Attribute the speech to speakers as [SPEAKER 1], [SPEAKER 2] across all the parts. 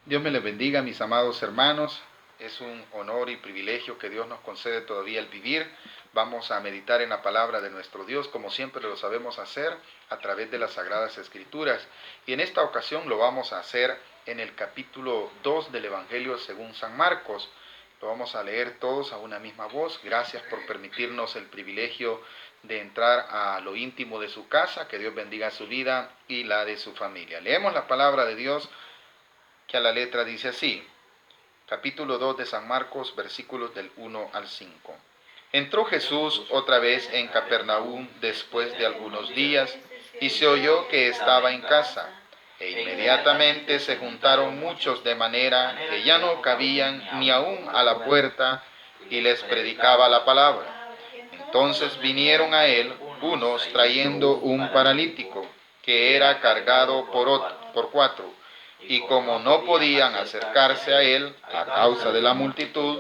[SPEAKER 1] Dios me les bendiga, mis amados hermanos. Es un honor y privilegio que Dios nos concede todavía el vivir. Vamos a meditar en la palabra de nuestro Dios, como siempre lo sabemos hacer, a través de las Sagradas Escrituras. Y en esta ocasión lo vamos a hacer en el capítulo 2 del Evangelio según San Marcos. Lo vamos a leer todos a una misma voz. Gracias por permitirnos el privilegio de entrar a lo íntimo de su casa. Que Dios bendiga su vida y la de su familia. Leemos la palabra de Dios, que a la letra dice así, capítulo 2 de San Marcos, versículos del 1 al 5. Entró Jesús otra vez en Capernaum después de algunos días, y se oyó que estaba en casa, e inmediatamente se juntaron muchos de manera que ya no cabían ni aun a la puerta, y les predicaba la palabra. Entonces vinieron a él unos trayendo un paralítico, que era cargado por cuatro, y como no podían acercarse a él a causa de la multitud,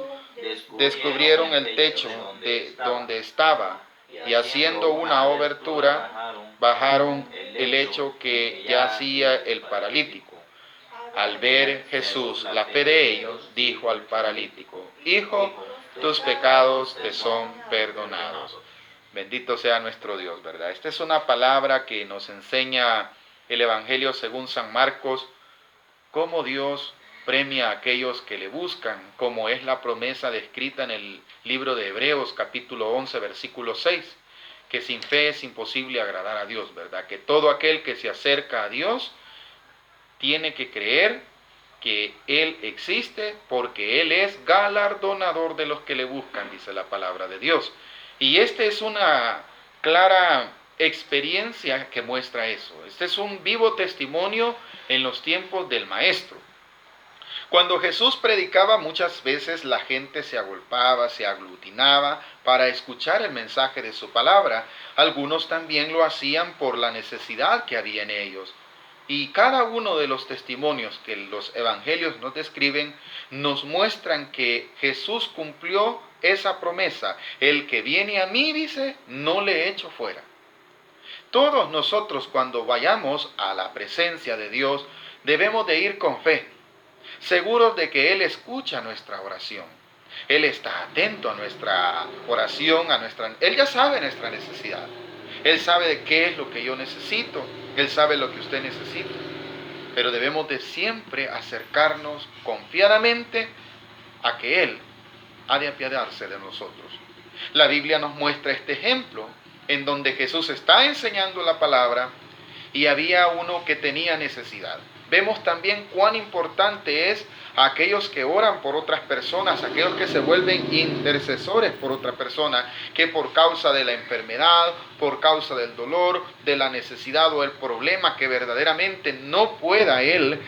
[SPEAKER 1] descubrieron el techo de donde estaba, y haciendo una obertura, bajaron el lecho que yacía el paralítico. Al ver Jesús la fe de ellos, dijo al paralítico: Hijo, tus pecados te son perdonados. Bendito sea nuestro Dios, ¿verdad? Esta es una palabra que nos enseña el Evangelio según San Marcos, cómo Dios premia a aquellos que le buscan, como es la promesa descrita en el libro de Hebreos capítulo 11 versículo 6, que sin fe es imposible agradar a Dios, ¿verdad? Que todo aquel que se acerca a Dios tiene que creer que Él existe, porque Él es galardonador de los que le buscan, dice la palabra de Dios. Y esta es una clara experiencia que muestra eso. Este es un vivo testimonio en los tiempos del Maestro. Cuando Jesús predicaba, muchas veces la gente se agolpaba, se aglutinaba para escuchar el mensaje de su palabra. Algunos también lo hacían por la necesidad que había en ellos. Y cada uno de los testimonios que los evangelios nos describen nos muestran que Jesús cumplió esa promesa. El que viene a mí, dice, no le echo fuera. Todos nosotros, cuando vayamos a la presencia de Dios, debemos de ir con fe, seguros de que Él escucha nuestra oración. Él está atento a nuestra oración, Él ya sabe nuestra necesidad. Él sabe de qué es lo que yo necesito. Él sabe lo que usted necesita. Pero debemos de siempre acercarnos confiadamente a que Él ha de apiadarse de nosotros. La Biblia nos muestra este ejemplo en donde Jesús está enseñando la palabra y había uno que tenía necesidad. Vemos también cuán importante es a aquellos que oran por otras personas, aquellos que se vuelven intercesores por otra persona, que por causa de la enfermedad, por causa del dolor, de la necesidad o el problema que verdaderamente no pueda él,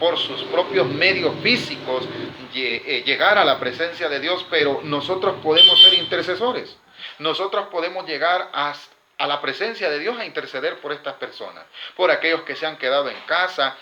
[SPEAKER 1] por sus propios medios físicos, llegar a la presencia de Dios, pero nosotros podemos ser intercesores. Nosotros podemos llegar a la presencia de Dios a interceder por estas personas, por aquellos que se han quedado en casa,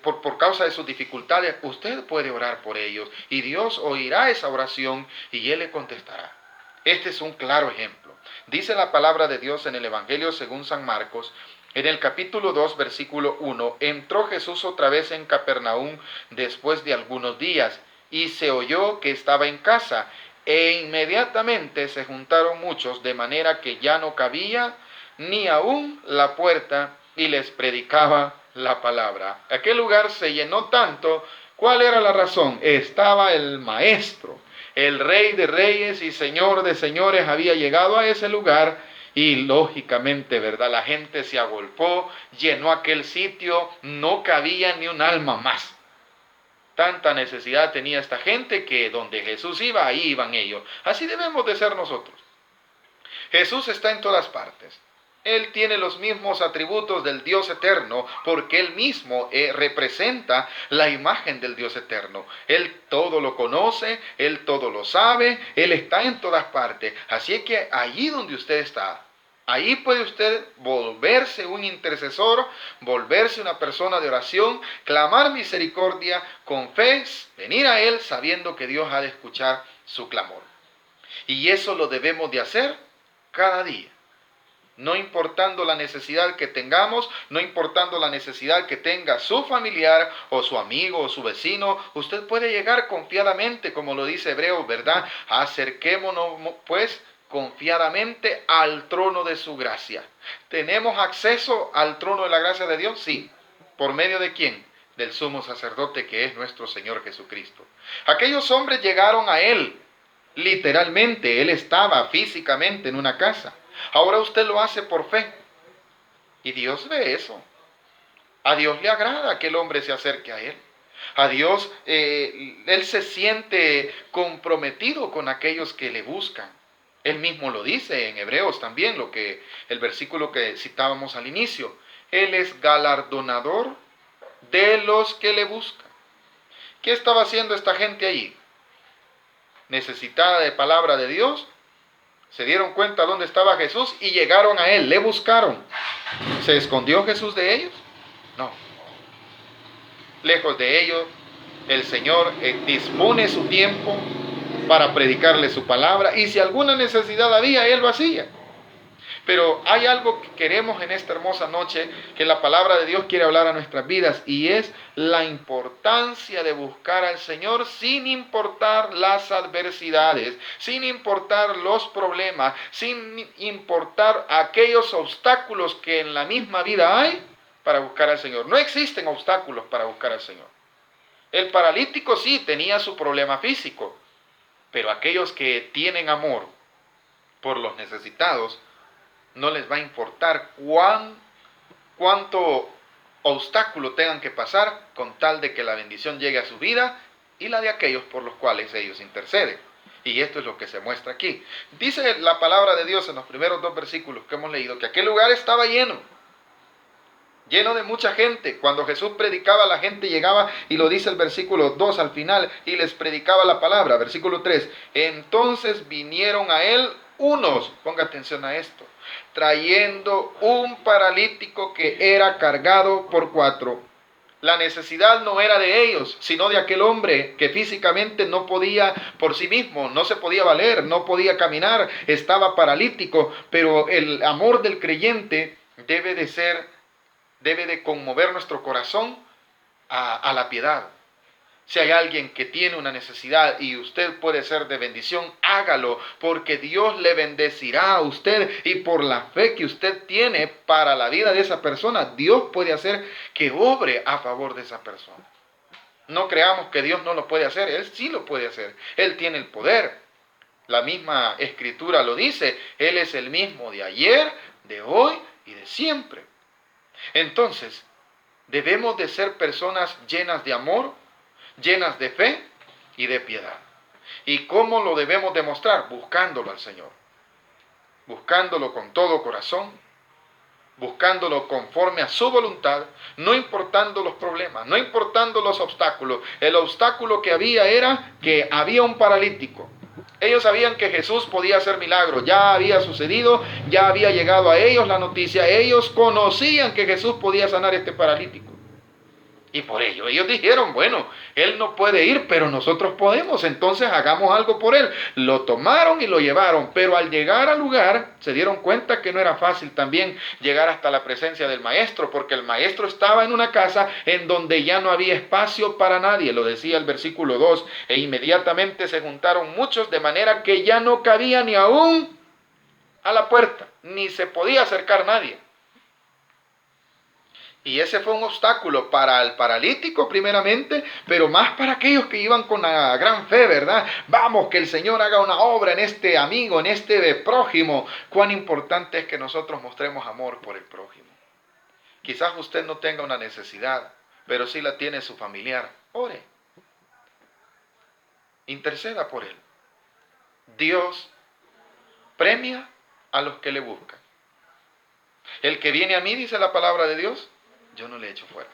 [SPEAKER 1] por causa de sus dificultades. Usted puede orar por ellos y Dios oirá esa oración y Él le contestará. Este es un claro ejemplo. Dice la palabra de Dios en el Evangelio según San Marcos, en el capítulo 2, versículo 1, entró Jesús otra vez en Capernaum después de algunos días, y se oyó que estaba en casa, e inmediatamente se juntaron muchos, de manera que ya no cabía ni aún la puerta, y les predicaba la palabra. Aquel lugar se llenó tanto. ¿Cuál era la razón? Estaba el Maestro, el Rey de Reyes y Señor de Señores, había llegado a ese lugar. Y lógicamente, ¿verdad? La gente se agolpó, llenó aquel sitio, no cabía ni un alma más. Tanta necesidad tenía esta gente que donde Jesús iba, ahí iban ellos. Así debemos de ser nosotros. Jesús está en todas partes. Él tiene los mismos atributos del Dios eterno, porque Él mismo representa la imagen del Dios eterno. Él todo lo conoce, Él todo lo sabe, Él está en todas partes. Así que allí donde usted está, ahí puede usted volverse un intercesor, volverse una persona de oración, clamar misericordia con fe, venir a Él sabiendo que Dios ha de escuchar su clamor. Y eso lo debemos de hacer cada día. No importando la necesidad que tengamos, no importando la necesidad que tenga su familiar o su amigo o su vecino, usted puede llegar confiadamente, como lo dice Hebreos, ¿verdad? Acerquémonos pues confiadamente al trono de su gracia. ¿Tenemos acceso al trono de la gracia de Dios? Sí. ¿Por medio de quién? Del sumo sacerdote que es nuestro Señor Jesucristo. Aquellos hombres llegaron a Él, literalmente, Él estaba físicamente en una casa. Ahora usted lo hace por fe. Y Dios ve eso. A Dios le agrada que el hombre se acerque a Él. A Dios, Él se siente comprometido con aquellos que le buscan. Él mismo lo dice en Hebreos también, el versículo que citábamos al inicio. Él es galardonador de los que le buscan. ¿Qué estaba haciendo esta gente allí? Necesitada de palabra de Dios. Se dieron cuenta dónde estaba Jesús y llegaron a Él, le buscaron. ¿Se escondió Jesús de ellos? No. Lejos de ellos, el Señor dispone su tiempo para predicarle su palabra, y si alguna necesidad había, Él lo hacía. Pero hay algo que queremos en esta hermosa noche, que la palabra de Dios quiere hablar a nuestras vidas, y es la importancia de buscar al Señor sin importar las adversidades, sin importar los problemas, sin importar aquellos obstáculos que en la misma vida hay para buscar al Señor. No existen obstáculos para buscar al Señor. El paralítico sí tenía su problema físico, pero aquellos que tienen amor por los necesitados, no les va a importar cuánto obstáculo tengan que pasar con tal de que la bendición llegue a su vida y la de aquellos por los cuales ellos interceden. Y esto es lo que se muestra aquí. Dice la palabra de Dios en los primeros 2 versículos que hemos leído, que aquel lugar estaba lleno de mucha gente. Cuando Jesús predicaba, la gente llegaba, y lo dice el versículo 2 al final, y les predicaba la palabra. Versículo 3, entonces vinieron a él unos, ponga atención a esto, trayendo un paralítico que era cargado por 4. La necesidad no era de ellos, sino de aquel hombre que físicamente no podía por sí mismo, no se podía valer, no podía caminar, estaba paralítico. Pero el amor del creyente debe de conmover nuestro corazón a la piedad. Si hay alguien que tiene una necesidad y usted puede ser de bendición, hágalo, porque Dios le bendecirá a usted, y por la fe que usted tiene para la vida de esa persona, Dios puede hacer que obre a favor de esa persona. No creamos que Dios no lo puede hacer, Él sí lo puede hacer, Él tiene el poder. La misma Escritura lo dice, Él es el mismo de ayer, de hoy y de siempre. Entonces, debemos de ser personas llenas de amor, llenas de fe y de piedad. ¿Y cómo lo debemos demostrar? Buscándolo al Señor. Buscándolo con todo corazón, buscándolo conforme a su voluntad, no importando los problemas, no importando los obstáculos. El obstáculo que había era que había un paralítico. Ellos sabían que Jesús podía hacer milagros, ya había sucedido, ya había llegado a ellos la noticia, ellos conocían que Jesús podía sanar a este paralítico. Y por ello ellos dijeron, bueno, Él no puede ir, pero nosotros podemos, entonces hagamos algo por Él. Lo tomaron y lo llevaron, pero al llegar al lugar se dieron cuenta que no era fácil también llegar hasta la presencia del maestro, porque el maestro estaba en una casa en donde ya no había espacio para nadie, lo decía el versículo 2, e inmediatamente se juntaron muchos, de manera que ya no cabía ni aún a la puerta, ni se podía acercar nadie. Y ese fue un obstáculo para el paralítico primeramente, pero más para aquellos que iban con la gran fe, ¿verdad? Vamos, que el Señor haga una obra en este amigo, en este prójimo. Cuán importante es que nosotros mostremos amor por el prójimo. Quizás usted no tenga una necesidad, pero sí la tiene su familiar. Ore. Interceda por él. Dios premia a los que le buscan. El que viene a mí, dice la palabra de Dios, yo no le echo fuera.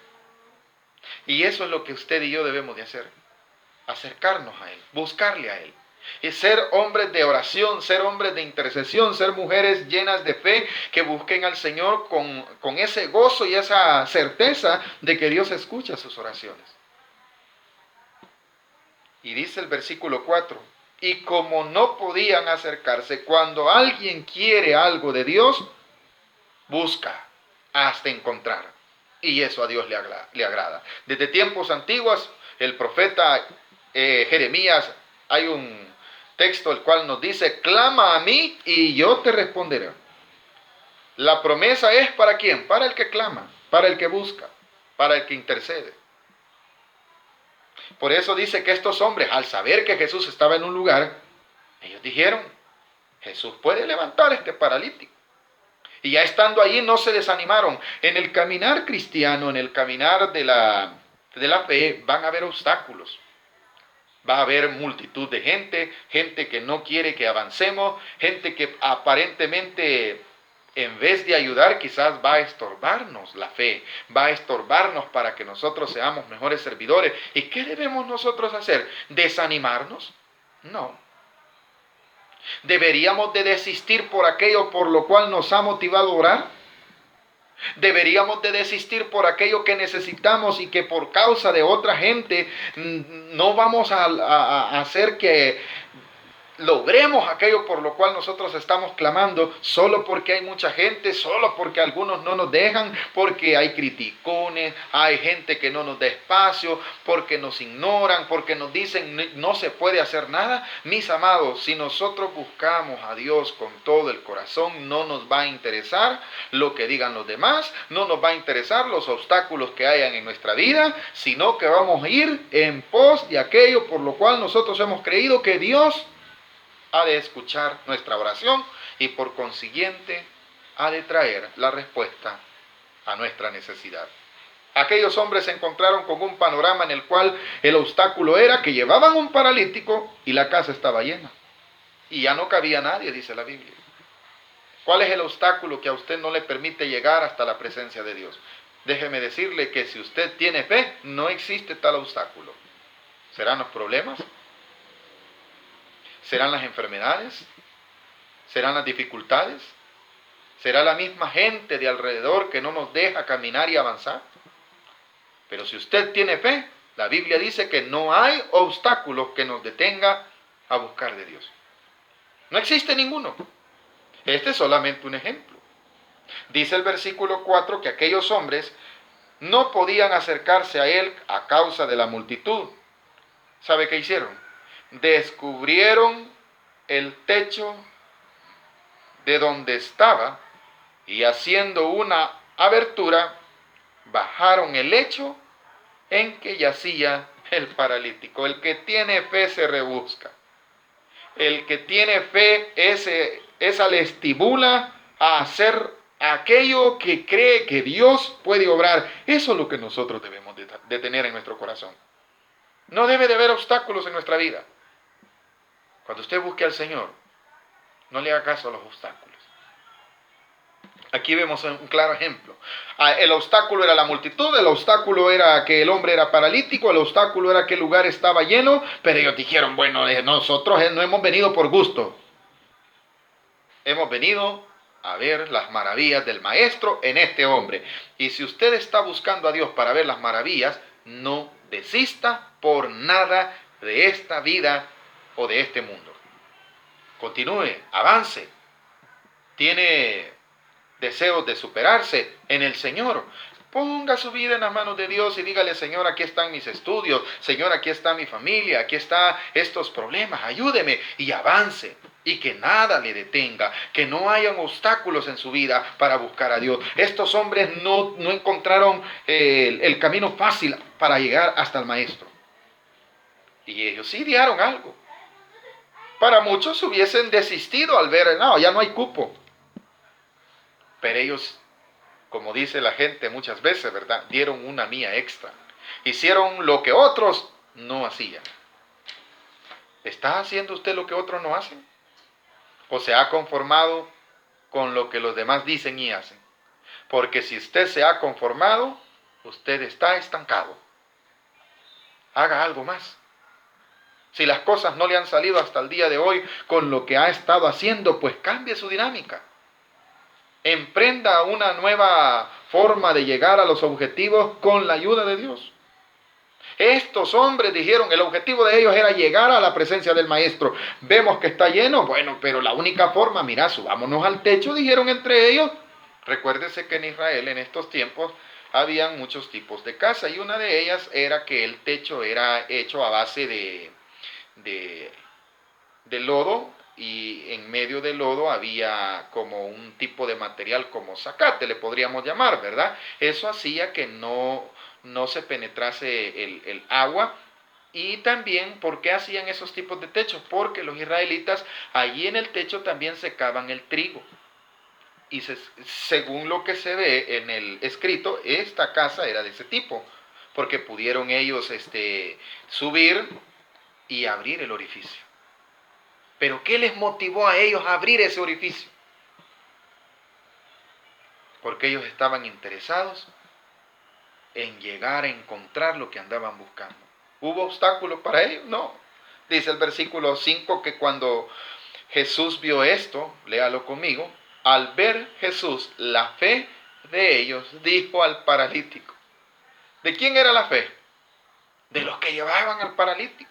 [SPEAKER 1] Y eso es lo que usted y yo debemos de hacer. Acercarnos a Él, buscarle a Él. Y ser hombres de oración, ser hombres de intercesión, ser mujeres llenas de fe que busquen al Señor con ese gozo y esa certeza de que Dios escucha sus oraciones. Y dice el versículo 4, y como no podían acercarse, cuando alguien quiere algo de Dios, busca hasta encontrar. Y eso a Dios le agrada. Desde tiempos antiguos, el profeta Jeremías, hay un texto el cual nos dice: clama a mí y yo te responderé. La promesa es ¿para quién? Para el que clama, para el que busca, para el que intercede. Por eso dice que estos hombres, al saber que Jesús estaba en un lugar, ellos dijeron: Jesús puede levantar a este paralítico. Y ya estando allí no se desanimaron. En el caminar cristiano, en el caminar de la fe, van a haber obstáculos. Va a haber multitud de gente que no quiere que avancemos, gente que aparentemente, en vez de ayudar, quizás va a estorbarnos la fe, va a estorbarnos para que nosotros seamos mejores servidores. ¿Y qué debemos nosotros hacer? ¿Desanimarnos? No. ¿Deberíamos de desistir por aquello por lo cual nos ha motivado a orar? ¿Deberíamos de desistir por aquello que necesitamos y que por causa de otra gente no vamos a hacer que logremos aquello por lo cual nosotros estamos clamando, solo porque hay mucha gente, solo porque algunos no nos dejan, porque hay criticones, hay gente que no nos da espacio, porque nos ignoran, porque nos dicen no se puede hacer nada? Mis amados, si nosotros buscamos a Dios con todo el corazón, no nos va a interesar lo que digan los demás, no nos va a interesar los obstáculos que hayan en nuestra vida, sino que vamos a ir en pos de aquello por lo cual nosotros hemos creído que Dios ha de escuchar nuestra oración y por consiguiente ha de traer la respuesta a nuestra necesidad. Aquellos hombres se encontraron con un panorama en el cual el obstáculo era que llevaban un paralítico y la casa estaba llena. Y ya no cabía nadie, dice la Biblia. ¿Cuál es el obstáculo que a usted no le permite llegar hasta la presencia de Dios? Déjeme decirle que si usted tiene fe, no existe tal obstáculo. ¿Serán los problemas? ¿Serán las enfermedades? ¿Serán las dificultades? ¿Será la misma gente de alrededor que no nos deja caminar y avanzar? Pero si usted tiene fe, la Biblia dice que no hay obstáculo que nos detenga a buscar de Dios. No existe ninguno. Este es solamente un ejemplo. Dice el versículo 4 que aquellos hombres no podían acercarse a él a causa de la multitud. ¿Sabe qué hicieron? Descubrieron el techo de donde estaba y haciendo una abertura, bajaron el lecho en que yacía el paralítico. El que tiene fe se rebusca. El que tiene fe esa le estimula a hacer aquello que cree que Dios puede obrar. Eso es lo que nosotros debemos de tener en nuestro corazón. No debe de haber obstáculos en nuestra vida. Cuando usted busque al Señor, no le haga caso a los obstáculos. Aquí vemos un claro ejemplo. El obstáculo era la multitud, el obstáculo era que el hombre era paralítico, el obstáculo era que el lugar estaba lleno, pero ellos dijeron, bueno, nosotros no hemos venido por gusto. Hemos venido a ver las maravillas del Maestro en este hombre. Y si usted está buscando a Dios para ver las maravillas, no desista por nada de esta vida o de este mundo. Continúe, avance. Tiene deseos de superarse en el Señor. Ponga su vida en las manos de Dios y dígale, Señor, aquí están mis estudios, Señor, aquí está mi familia, aquí están estos problemas, ayúdeme y avance. Y que nada le detenga, que no hayan obstáculos en su vida para buscar a Dios. Estos hombres no encontraron el camino fácil para llegar hasta el Maestro. Y ellos sí idearon algo. Para muchos hubiesen desistido al ver, no, ya no hay cupo. Pero ellos, como dice la gente muchas veces, ¿verdad?, dieron una mía extra. Hicieron lo que otros no hacían. ¿Está haciendo usted lo que otros no hacen? ¿O se ha conformado con lo que los demás dicen y hacen? Porque si usted se ha conformado, usted está estancado. Haga algo más. Si las cosas no le han salido hasta el día de hoy con lo que ha estado haciendo, pues cambie su dinámica. Emprenda una nueva forma de llegar a los objetivos con la ayuda de Dios. Estos hombres dijeron, el objetivo de ellos era llegar a la presencia del Maestro. Vemos que está lleno, bueno, pero la única forma, mira, subámonos al techo, dijeron entre ellos, Recuérdese que en Israel en estos tiempos habían muchos tipos de casa y una de ellas era que el techo era hecho a base de, de lodo y en medio del lodo había como un tipo de material como zacate, le podríamos llamar, ¿verdad? Eso hacía que no se penetrase el agua. Y también, ¿por qué hacían esos tipos de techos? Porque los israelitas allí en el techo también secaban el trigo. Y según lo que se ve en el escrito, esta casa era de ese tipo, porque pudieron ellos subir y abrir el orificio. Pero ¿qué les motivó a ellos a abrir ese orificio? Porque ellos estaban interesados en llegar a encontrar lo que andaban buscando. ¿Hubo obstáculos para ellos? No. Dice el versículo 5 que cuando Jesús vio esto, léalo conmigo, al ver Jesús la fe de ellos, dijo al paralítico. ¿De quién era la fe? De los que llevaban al paralítico.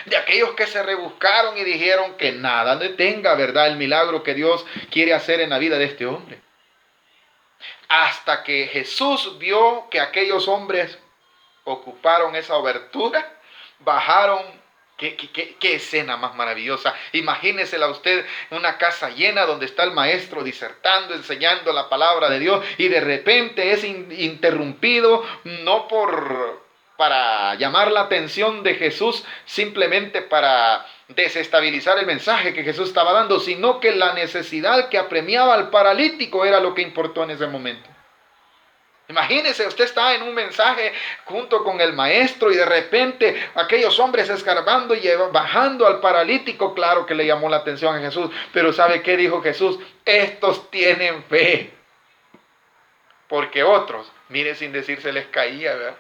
[SPEAKER 1] De aquellos que se rebuscaron y dijeron que nada detenga, ¿verdad?, el milagro que Dios quiere hacer en la vida de este hombre. Hasta que Jesús vio que aquellos hombres ocuparon esa obertura, bajaron. ¿Qué escena más maravillosa? Imagínesela usted, una casa llena donde está el maestro disertando, enseñando la palabra de Dios, y de repente es interrumpido, no para llamar la atención de Jesús, simplemente para desestabilizar el mensaje que Jesús estaba dando, sino que la necesidad que apremiaba al paralítico era lo que importó en ese momento. Imagínese, usted está en un mensaje junto con el maestro y de repente aquellos hombres escarbando y bajando al paralítico. Claro que le llamó la atención a Jesús, pero ¿sabe qué dijo Jesús? Estos tienen fe. Porque otros, mire, sin decir se les caía, ¿verdad?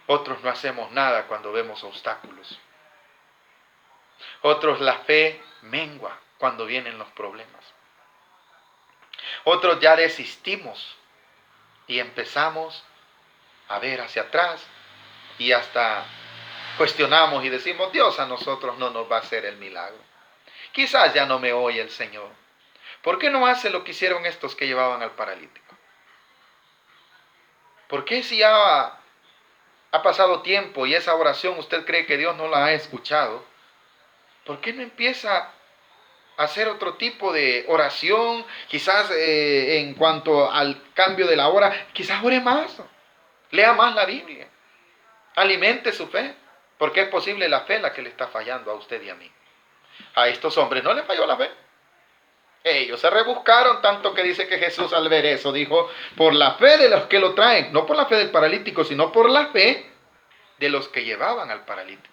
[SPEAKER 1] Otros no hacemos nada cuando vemos obstáculos. Otros la fe mengua cuando vienen los problemas. Otros ya desistimos y empezamos a ver hacia atrás y hasta cuestionamos y decimos, Dios a nosotros no nos va a hacer el milagro. Quizás ya no me oye el Señor. ¿Por qué no hace lo que hicieron estos que llevaban al paralítico? ¿Por qué si ya ha pasado tiempo y esa oración usted cree que Dios no la ha escuchado? ¿Por qué no empieza a hacer otro tipo de oración? Quizás en cuanto al cambio de la hora, quizás ore más, lea más la Biblia, alimente su fe, porque es posible la fe la que le está fallando a usted y a mí. A estos hombres no les falló la fe. Ellos se rebuscaron tanto que dice que Jesús al ver eso dijo, por la fe de los que lo traen, no por la fe del paralítico, sino por la fe de los que llevaban al paralítico.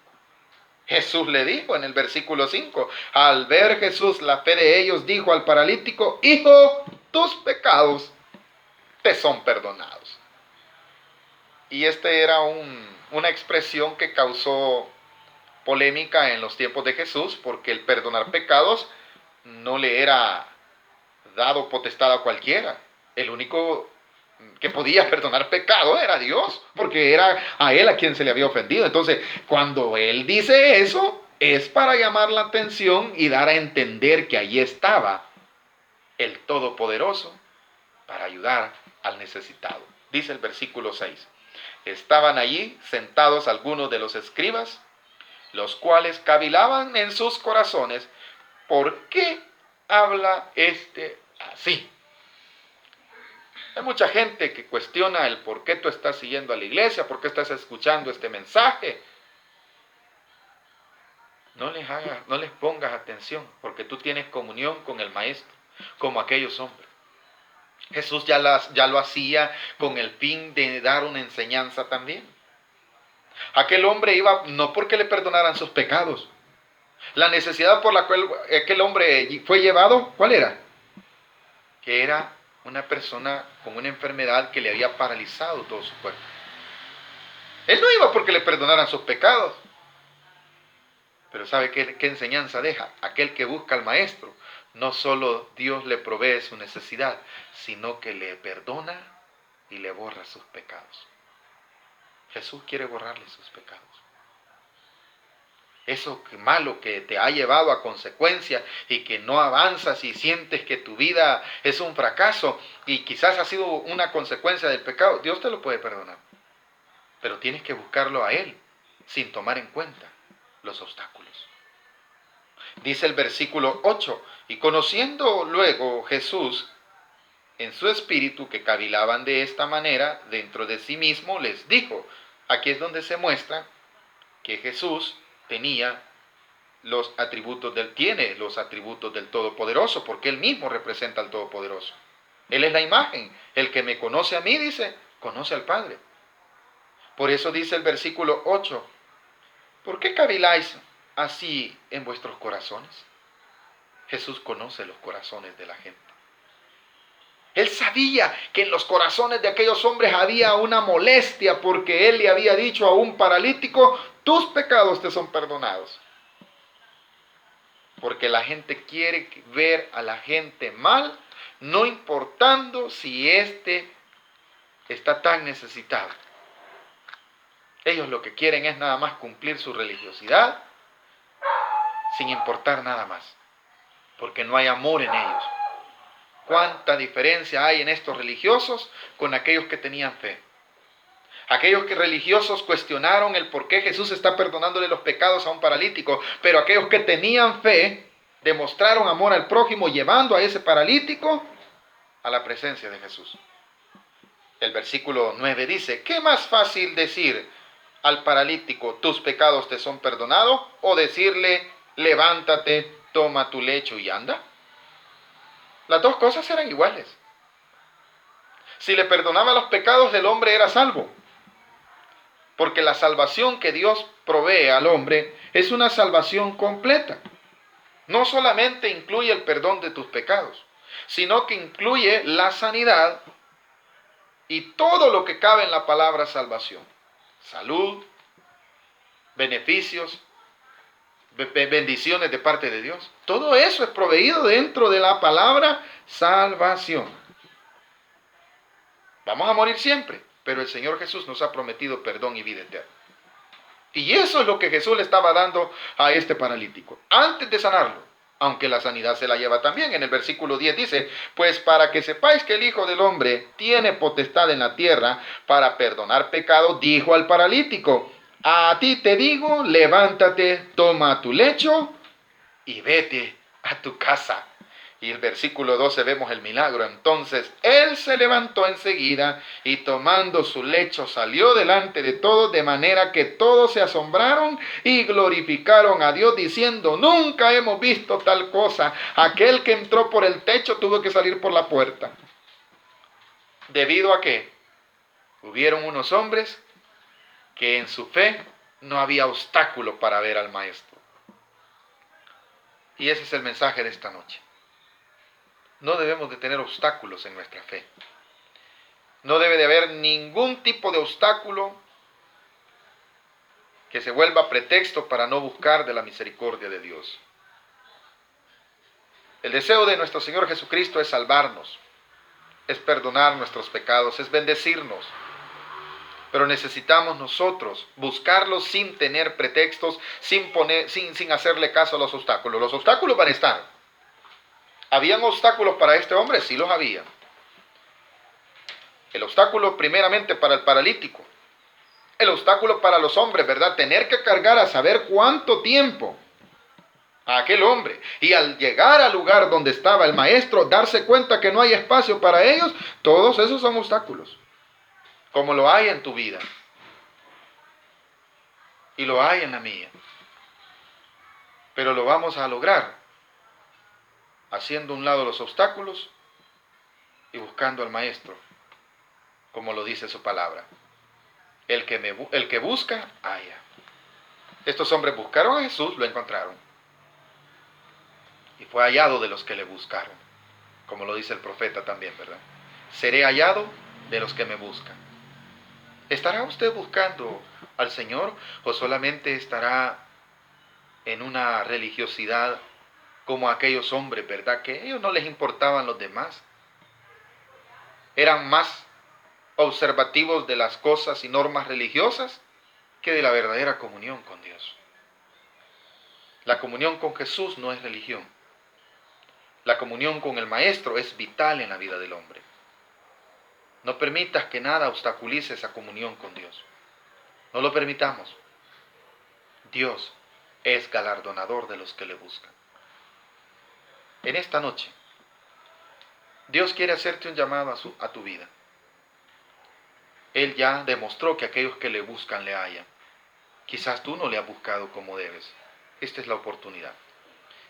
[SPEAKER 1] Jesús le dijo en el versículo 5, al ver Jesús la fe de ellos, dijo al paralítico, hijo, tus pecados te son perdonados. Y esta era una expresión que causó polémica en los tiempos de Jesús, porque el perdonar pecados no le era dado potestad a cualquiera. El único que podía perdonar pecado era Dios, porque era a él a quien se le había ofendido. Entonces, cuando él dice eso, es para llamar la atención y dar a entender que allí estaba el Todopoderoso para ayudar al necesitado. Dice el versículo 6. Estaban allí sentados algunos de los escribas, los cuales cavilaban en sus corazones, ¿por qué habla así? Hay mucha gente que cuestiona el por qué tú estás siguiendo a la iglesia, por qué estás escuchando este mensaje. No les pongas atención, porque tú tienes comunión con el Maestro, como aquellos hombres. Jesús ya lo hacía con el fin de dar una enseñanza también. Aquel hombre iba no porque le perdonaran sus pecados. La necesidad por la cual aquel hombre fue llevado, ¿cuál era? Que era una persona con una enfermedad que le había paralizado todo su cuerpo. Él no iba porque le perdonaran sus pecados. Pero ¿sabe qué enseñanza deja? Aquel que busca al Maestro, no solo Dios le provee su necesidad, sino que le perdona y le borra sus pecados. Jesús quiere borrarle sus pecados. eso malo que te ha llevado a consecuencia y que no avanzas y sientes que tu vida es un fracaso y quizás ha sido una consecuencia del pecado, Dios te lo puede perdonar. Pero tienes que buscarlo a Él sin tomar en cuenta los obstáculos. Dice el versículo 8, y conociendo luego Jesús en su espíritu que cavilaban de esta manera dentro de sí mismo, les dijo, aquí es donde se muestra que Jesús tiene los atributos del Todopoderoso, porque Él mismo representa al Todopoderoso. Él es la imagen. El que me conoce a mí, dice, conoce al Padre. Por eso dice el versículo 8, ¿por qué caviláis así en vuestros corazones? Jesús conoce los corazones de la gente. Él sabía que en los corazones de aquellos hombres había una molestia porque Él le había dicho a un paralítico, tus pecados te son perdonados. Porque la gente quiere ver a la gente mal, no importando si éste está tan necesitado. Ellos lo que quieren es nada más cumplir su religiosidad sin importar nada más, porque no hay amor en ellos. ¿Cuánta diferencia hay en estos religiosos con aquellos que tenían fe? Aquellos que religiosos cuestionaron el por qué Jesús está perdonándole los pecados a un paralítico, pero aquellos que tenían fe demostraron amor al prójimo llevando a ese paralítico a la presencia de Jesús. El versículo 9 dice, ¿qué más fácil decir al paralítico, tus pecados te son perdonados, o decirle, levántate, toma tu lecho y anda? Las dos cosas eran iguales. Si le perdonaba los pecados del hombre era salvo, porque la salvación que Dios provee al hombre es una salvación completa. No solamente incluye el perdón de tus pecados, sino que incluye la sanidad y todo lo que cabe en la palabra salvación. Salud, beneficios, bendiciones de parte de Dios. Todo eso es proveído dentro de la palabra salvación. Vamos a morir siempre, pero el Señor Jesús nos ha prometido perdón y vida eterna. Y eso es lo que Jesús le estaba dando a este paralítico, antes de sanarlo, aunque la sanidad se la lleva también. En el versículo 10 dice, pues para que sepáis que el Hijo del Hombre tiene potestad en la tierra para perdonar pecados, dijo al paralítico, a ti te digo, levántate, toma tu lecho y vete a tu casa. Y el versículo 12 vemos el milagro. Entonces él se levantó enseguida y tomando su lecho salió delante de todos, de manera que todos se asombraron y glorificaron a Dios diciendo, nunca hemos visto tal cosa. Aquel que entró por el techo tuvo que salir por la puerta. ¿Debido a qué? Hubieron unos hombres que en su fe no había obstáculo para ver al Maestro. Y ese es el mensaje de esta noche. No debemos de tener obstáculos en nuestra fe. No debe de haber ningún tipo de obstáculo que se vuelva pretexto para no buscar de la misericordia de Dios. El deseo de nuestro Señor Jesucristo es salvarnos, es perdonar nuestros pecados, es bendecirnos. Pero necesitamos nosotros buscarlos sin tener pretextos, sin hacerle caso a los obstáculos. Los obstáculos van a estar. ¿Habían obstáculos para este hombre? Sí los había. El obstáculo primeramente para el paralítico. El obstáculo para los hombres, ¿verdad? Tener que cargar a saber cuánto tiempo a aquel hombre. Y al llegar al lugar donde estaba el Maestro, darse cuenta que no hay espacio para ellos. Todos esos son obstáculos. Como lo hay en tu vida. Y lo hay en la mía. Pero lo vamos a lograr haciendo a un lado los obstáculos y buscando al Maestro, como lo dice su palabra. El que busca, halla. Estos hombres buscaron a Jesús, lo encontraron. Y fue hallado de los que le buscaron, como lo dice el profeta también, ¿verdad? Seré hallado de los que me buscan. ¿Estará usted buscando al Señor o solamente estará en una religiosidad como aquellos hombres, ¿verdad? Que a ellos no les importaban los demás. Eran más observativos de las cosas y normas religiosas que de la verdadera comunión con Dios. La comunión con Jesús no es religión. La comunión con el Maestro es vital en la vida del hombre. No permitas que nada obstaculice esa comunión con Dios. No lo permitamos. Dios es galardonador de los que le buscan. En esta noche, Dios quiere hacerte un llamado a tu vida. Él ya demostró que aquellos que le buscan le hallan. Quizás tú no le has buscado como debes. Esta es la oportunidad.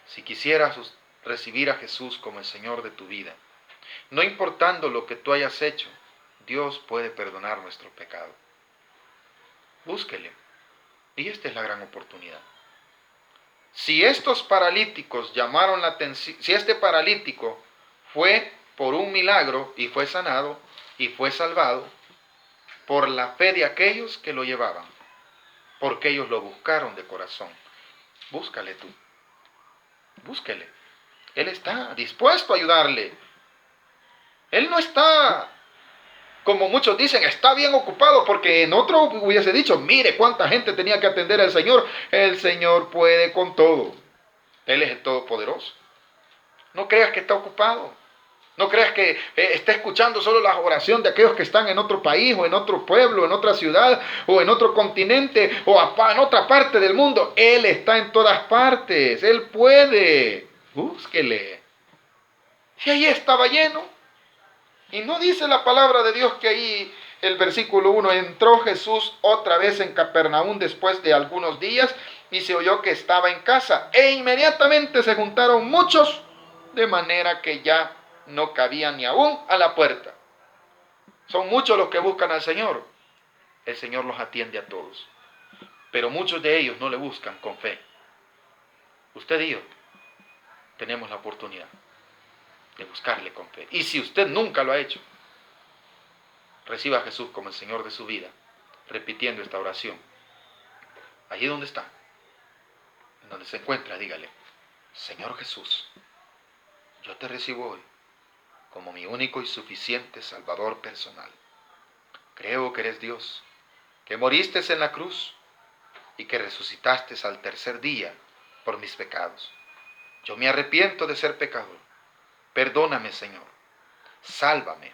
[SPEAKER 1] Si quisieras recibir a Jesús como el Señor de tu vida, no importando lo que tú hayas hecho, Dios puede perdonar nuestro pecado. Búsquele. Y esta es la gran oportunidad. Si estos paralíticos llamaron la atención, si este paralítico fue por un milagro y fue sanado y fue salvado, por la fe de aquellos que lo llevaban, porque ellos lo buscaron de corazón. Búscale tú. Búsquele. Él está dispuesto a ayudarle. Él no está, como muchos dicen, está bien ocupado, porque en otro hubiese dicho, mire cuánta gente tenía que atender al Señor. El Señor puede con todo. Él es el Todopoderoso. No creas que está ocupado. No creas que está escuchando solo la oración de aquellos que están en otro país, o en otro pueblo, en otra ciudad, o en otro continente, o en otra parte del mundo. Él está en todas partes. Él puede. Búsquele. Si ahí estaba lleno. Y no dice la palabra de Dios que ahí el versículo 1, entró Jesús otra vez en Capernaum después de algunos días y se oyó que estaba en casa. E inmediatamente se juntaron muchos, de manera que ya no cabían ni aún a la puerta. Son muchos los que buscan al Señor. El Señor los atiende a todos. Pero muchos de ellos no le buscan con fe. Usted y yo tenemos la oportunidad de buscarle con fe. Y si usted nunca lo ha hecho, reciba a Jesús como el Señor de su vida, repitiendo esta oración. Allí donde está, en donde se encuentra, dígale, Señor Jesús, yo te recibo hoy como mi único y suficiente Salvador personal. Creo que eres Dios, que moriste en la cruz y que resucitaste al tercer día por mis pecados. Yo me arrepiento de ser pecador. Perdóname, Señor. Sálvame.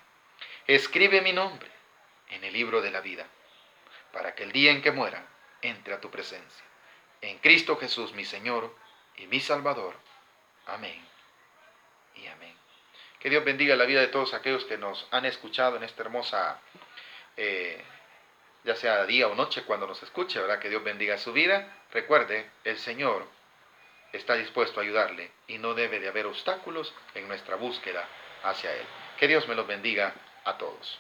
[SPEAKER 1] Escribe mi nombre en el libro de la vida, para que el día en que muera, entre a tu presencia. En Cristo Jesús, mi Señor y mi Salvador. Amén y amén. Que Dios bendiga la vida de todos aquellos que nos han escuchado en esta hermosa, ya sea día o noche cuando nos escuche, ¿verdad? Que Dios bendiga su vida. Recuerde, el Señor está dispuesto a ayudarle y no debe de haber obstáculos en nuestra búsqueda hacia Él. Que Dios me los bendiga a todos.